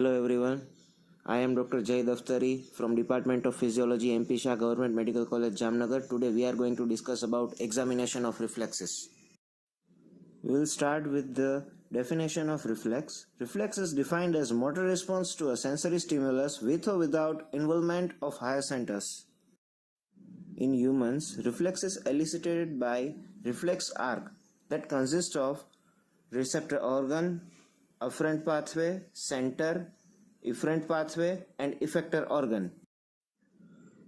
Hello everyone, I am Dr. Jay Daftari from Department of Physiology, MP Shah Government Medical College, Jamnagar. Today we are going to discuss about examination of reflexes. We will start with the definition of reflex. Reflex is defined as motor response to a sensory stimulus with or without involvement of higher centers. In humans, reflex is elicited by reflex arc that consists of receptor organ, afferent pathway, center, efferent pathway, and effector organ.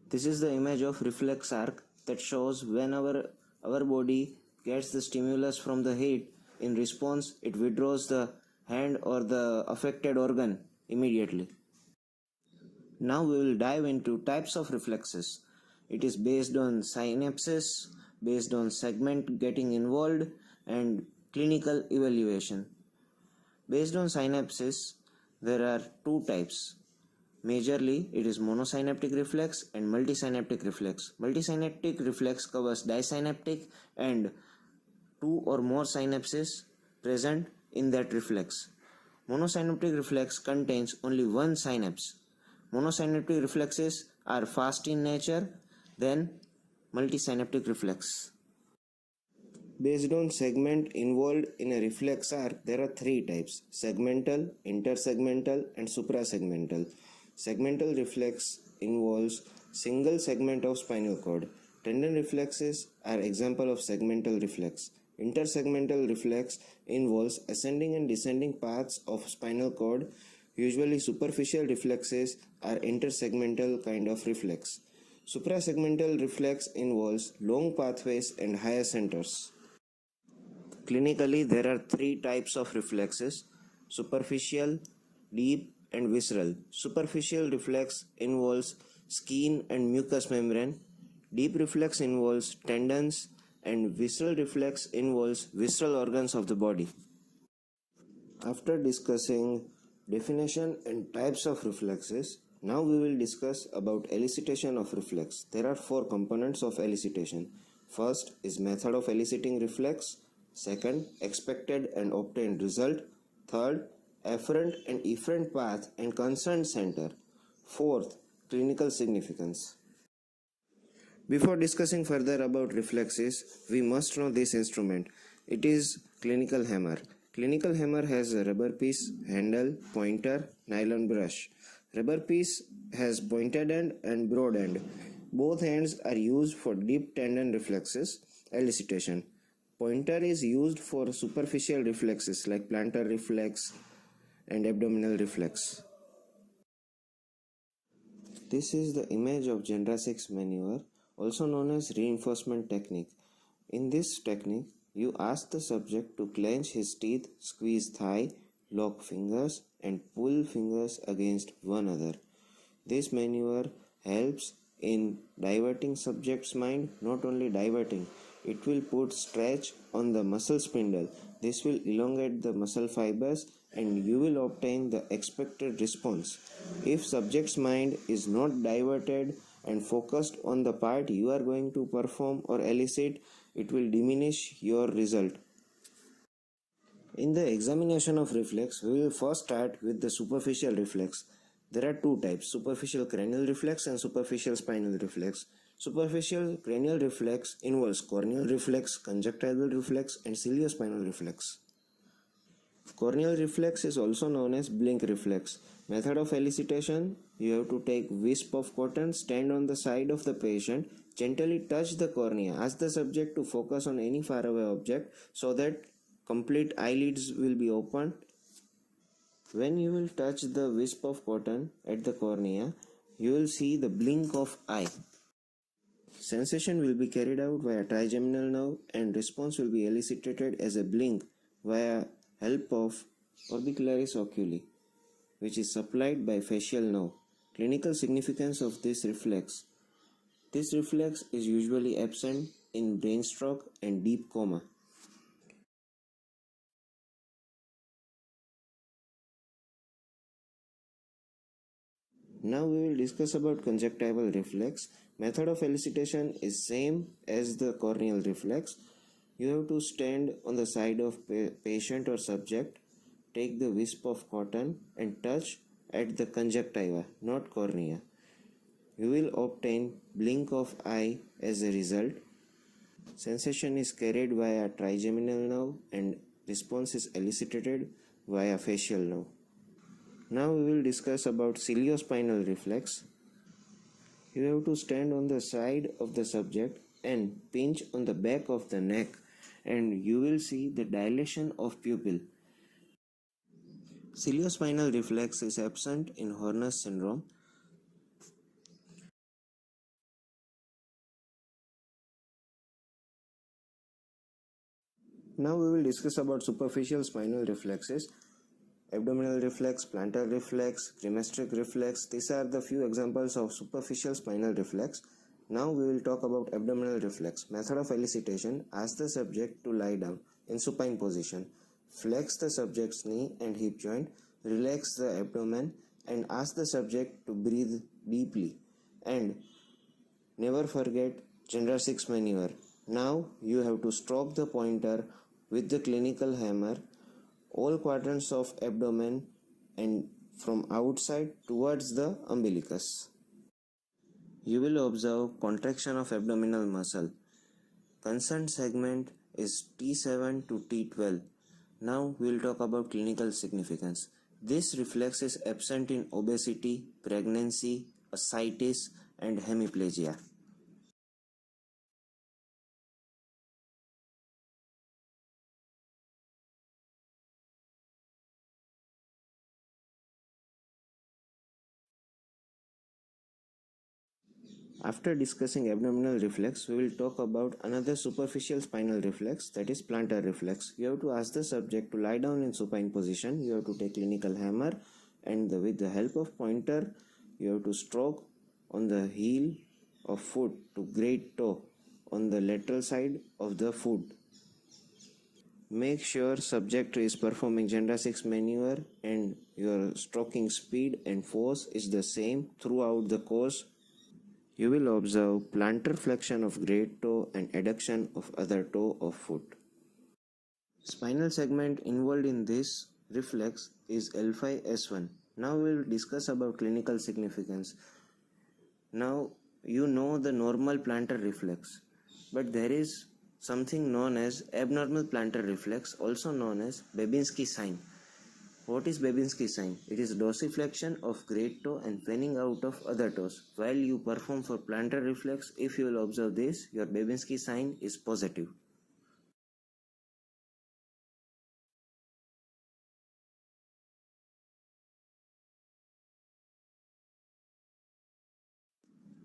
This is the image of reflex arc that shows when our body gets the stimulus from the heat. In response, it withdraws the hand or the affected organ immediately. Now we will dive into types of reflexes. It is based on synapses, based on segment getting involved, and clinical evaluation. Based on synapses, there are two types. Majorly, it is monosynaptic reflex and multisynaptic reflex. Multisynaptic reflex covers disynaptic and two or more synapses present in that reflex. Monosynaptic reflex contains only one synapse. Monosynaptic reflexes are fast in nature than multisynaptic reflex. Based on segment involved in a reflex arc, there are three types: segmental, intersegmental, and suprasegmental. Segmental reflex involves single segment of spinal cord. Tendon reflexes are example of segmental reflex. Intersegmental reflex involves ascending and descending paths of spinal cord. Usually superficial reflexes are intersegmental kind of reflex. Suprasegmental reflex involves long pathways and higher centers. Clinically, there are three types of reflexes: superficial, deep, and visceral. Superficial reflex involves skin and mucous membrane. Deep reflex involves tendons, and visceral reflex involves visceral organs of the body. After discussing definition and types of reflexes, now we will discuss about elicitation of reflex. There are four components of elicitation. First is method of eliciting reflex. Second, expected and obtained result. Third, afferent and efferent path and concerned center. Fourth, clinical significance. Before discussing further about reflexes, we must know this instrument. It is clinical hammer. Clinical hammer has a rubber piece, handle, pointer, nylon brush. Rubber piece has pointed end and broad end. Both ends are used for deep tendon reflexes elicitation. Pointer is used for superficial reflexes like plantar reflex and abdominal reflex. This is the image of Gendrasix maneuver, also known as reinforcement technique. In this technique, you ask the subject to clench his teeth, squeeze thigh, lock fingers, and pull fingers against one another. This maneuver helps in diverting subject's mind. Not only diverting, it will put stretch on the muscle spindle. This will elongate the muscle fibers and you will obtain the expected response. If subject's mind is not diverted and focused on the part you are going to perform or elicit, it will diminish your result. In the examination of reflex, we will first start with the superficial reflex. There are two types: superficial cranial reflex and superficial spinal reflex. Superficial cranial reflex involves corneal reflex, conjunctival reflex, and ciliospinal reflex. Corneal reflex is also known as blink reflex. Method of elicitation: you have to take wisp of cotton, stand on the side of the patient, gently touch the cornea, ask the subject to focus on any faraway object so that complete eyelids will be opened. When you will touch the wisp of cotton at the cornea, you will see the blink of eye. Sensation will be carried out via trigeminal nerve and response will be elicited as a blink via help of orbicularis oculi, which is supplied by facial nerve. Clinical significance of this reflex: this reflex is usually absent in brain stroke and deep coma. Now we will discuss about conjunctival reflex. Method of elicitation is same as the corneal reflex. You have to stand on the side of patient or subject, take the wisp of cotton and touch at the conjunctiva, not cornea. You will obtain blink of eye as a result. Sensation is carried via trigeminal nerve and response is elicited via facial nerve. Now we will discuss about ciliospinal reflex. You have to stand on the side of the subject and pinch on the back of the neck and you will see the dilation of pupil. Ciliospinal reflex is absent in Horner's syndrome. Now we will discuss about superficial spinal reflexes. Abdominal reflex, plantar reflex, cremasteric reflex. These are the few examples of superficial spinal reflex. Now we will talk about abdominal reflex. Method of elicitation: ask the subject to lie down in supine position. Flex the subject's knee and hip joint. Relax the abdomen and ask the subject to breathe deeply. And never forget Gender 6 maneuver. Now you have to stroke the pointer with the clinical hammer all quadrants of abdomen and from outside towards the umbilicus. You will observe contraction of abdominal muscle. Concerned segment is T7 to T12. Now we will talk about clinical significance. This reflex is absent in obesity, pregnancy, ascites, and hemiplegia. After discussing abdominal reflex, we will talk about another superficial spinal reflex, that is plantar reflex. You have to ask the subject to lie down in supine position. You have to take clinical hammer and with the help of pointer, you have to stroke on the heel of foot to great toe on the lateral side of the foot. Make sure subject is performing Gender 6 maneuver and your stroking speed and force is the same throughout the course. You will observe plantar flexion of great toe and adduction of other toe of foot. Spinal segment involved in this reflex is L5S1. Now we will discuss about clinical significance. Now you know the normal plantar reflex, but there is something known as abnormal plantar reflex, also known as Babinski sign. What is Babinski sign? It is dorsiflexion of great toe and fanning out of other toes. While you perform for plantar reflex, if you will observe this, your Babinski sign is positive.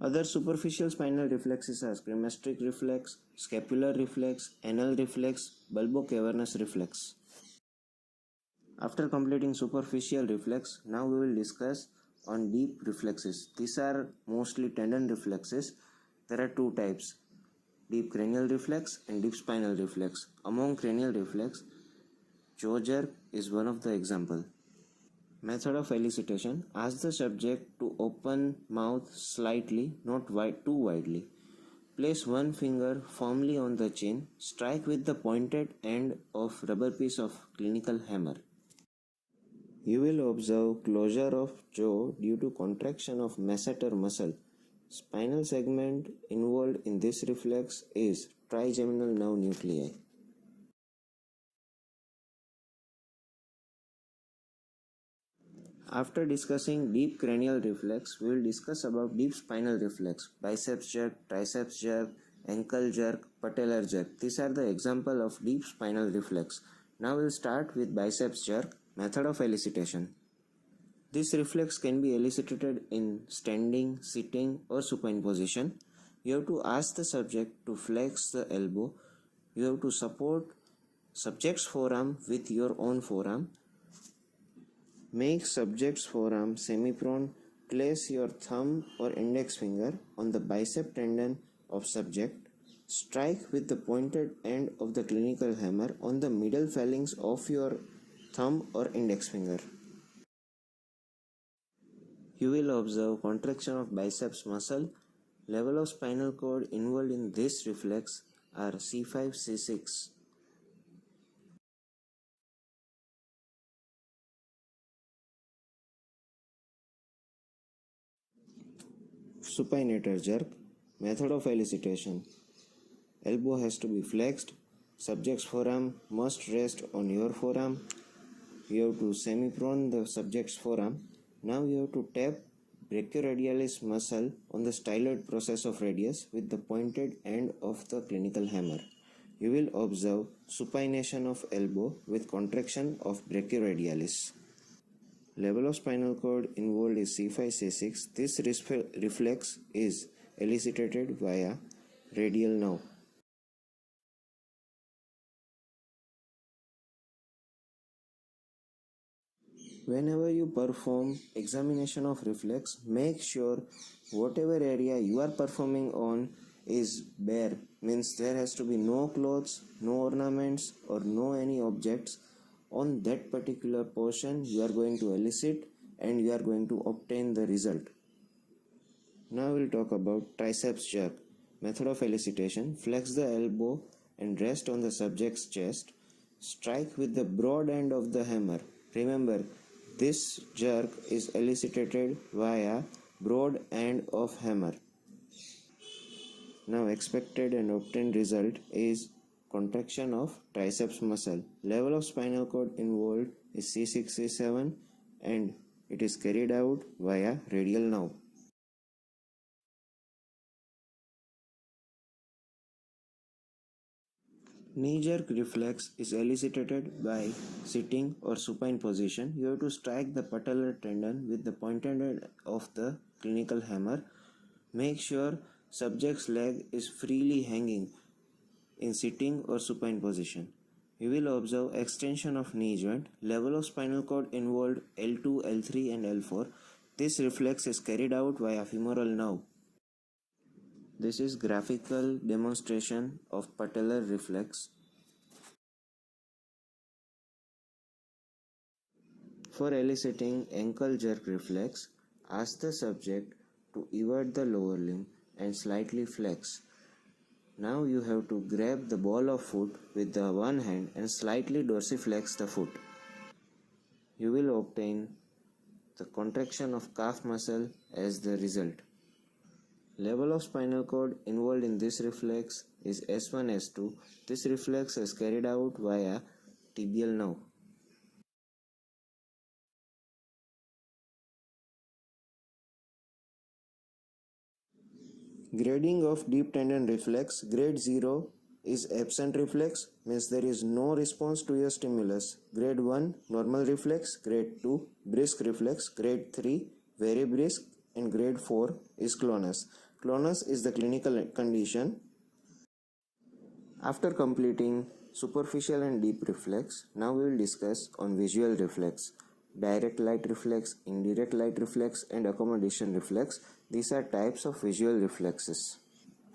Other superficial spinal reflexes are cremasteric reflex, scapular reflex, anal reflex, bulbocavernous reflex. After completing superficial reflex, now we will discuss on deep reflexes. These are mostly tendon reflexes. There are two types: deep cranial reflex and deep spinal reflex. Among cranial reflex, jaw jerk is one of the example. Method of elicitation: ask the subject to open mouth slightly, not too widely. Place one finger firmly on the chin. Strike with the pointed end of rubber piece of clinical hammer. You will observe closure of jaw due to contraction of masseter muscle. Spinal segment involved in this reflex is trigeminal nerve nuclei. After discussing deep cranial reflex, we will discuss about deep spinal reflex: biceps jerk, triceps jerk, ankle jerk, patellar jerk. These are the example of deep spinal reflex. Now we will start with biceps jerk. Method of elicitation. This reflex can be elicited in standing, sitting, or supine position. You have to ask the subject to flex the elbow. You have to support subject's forearm with your own forearm. Make subject's forearm semi-prone. Place your thumb or index finger on the bicep tendon of subject. Strike with the pointed end of the clinical hammer on the middle phalanx of your thumb or index finger. You will observe contraction of biceps muscle. Level of spinal cord involved in this reflex are C5, C6. Supinator jerk. Method of elicitation. Elbow has to be flexed. Subject's forearm must rest on your forearm. You have to semi-prone the subject's forearm. Now you have to tap brachioradialis muscle on the styloid process of radius with the pointed end of the clinical hammer. You will observe supination of elbow with contraction of brachioradialis. Level of spinal cord involved is C5, C6. This reflex is elicited via radial nerve. Whenever you perform examination of reflex, make sure whatever area you are performing on is bare, means there has to be no clothes, no ornaments or no any objects on that particular portion you are going to elicit and you are going to obtain the result. Now we'll talk about triceps jerk. Method of elicitation. Flex the elbow and rest on the subject's chest. Strike with the broad end of the hammer. Remember, this jerk is elicited via broad end of hammer. Now expected and obtained result is contraction of triceps muscle. Level of spinal cord involved is C6, C7 and it is carried out via radial nerve. Knee jerk reflex is elicited by sitting or supine position. You have to strike the patellar tendon with the pointed end of the clinical hammer. Make sure subject's leg is freely hanging in sitting or supine position. You will observe extension of knee joint. Level of spinal cord involved L2, L3 and L4. This reflex is carried out via femoral nerve. This is graphical demonstration of patellar reflex. For eliciting ankle jerk reflex, ask the subject to evert the lower limb and slightly flex. Now you have to grab the ball of foot with the one hand and slightly dorsiflex the foot. You will obtain the contraction of calf muscle as the result. Level of spinal cord involved in this reflex is S1, S2. This reflex is carried out via tibial nerve. Grading of deep tendon reflex. Grade 0 is absent reflex, means there is no response to your stimulus. Grade 1 normal reflex. Grade 2 brisk reflex. Grade 3 very brisk, and grade 4 is clonus. Clonus is the clinical condition. After completing superficial and deep reflex, now we will discuss on visual reflex. Direct light reflex, indirect light reflex and accommodation reflex. These are types of visual reflexes.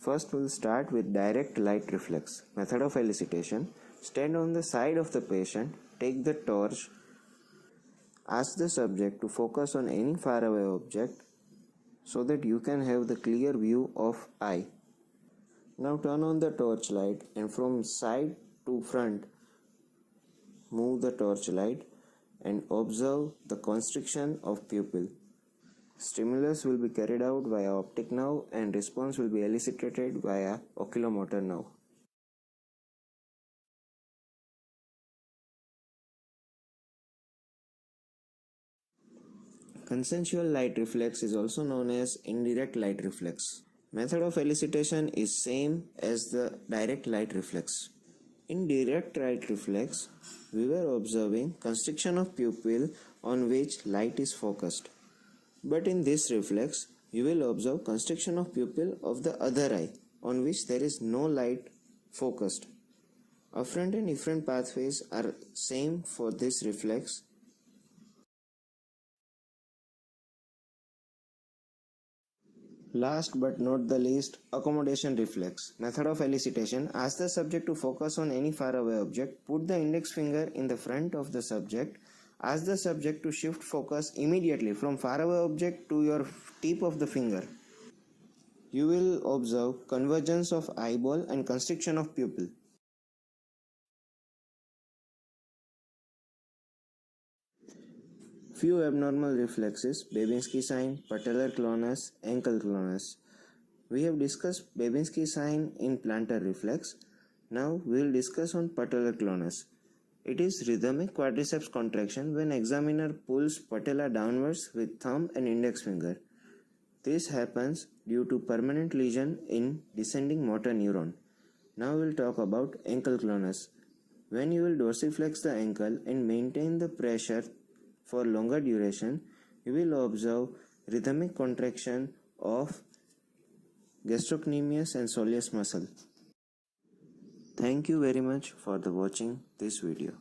First we'll start with direct light reflex. Method of elicitation. Stand on the side of the patient, take the torch, ask the subject to focus on any faraway object so that you can have the clear view of eye. Now turn on the torchlight and from side to front move the torchlight and observe the constriction of pupil. Stimulus will be carried out via optic nerve and response will be elicited via oculomotor nerve. Consensual light reflex is also known as indirect light reflex. Method of elicitation is same as the direct light reflex. In direct light reflex, we were observing constriction of pupil on which light is focused. But in this reflex, you will observe constriction of pupil of the other eye on which there is no light focused. Afferent and efferent pathways are same for this reflex. Last but not the least, accommodation reflex. Method of elicitation. Ask the subject to focus on any faraway object. Put the index finger in the front of the subject. Ask the subject to shift focus immediately from faraway object to your tip of the finger. You will observe convergence of eyeball and constriction of pupil. Few abnormal reflexes: Babinski sign, patellar clonus, ankle clonus. We have discussed Babinski sign in plantar reflex. Now we will discuss on patellar clonus. It is rhythmic quadriceps contraction when examiner pulls patella downwards with thumb and index finger. This happens due to permanent lesion in descending motor neuron. Now we will talk about ankle clonus. When you will dorsiflex the ankle and maintain the pressure for longer duration, you will observe rhythmic contraction of gastrocnemius and soleus muscle. Thank you very much for watching this video.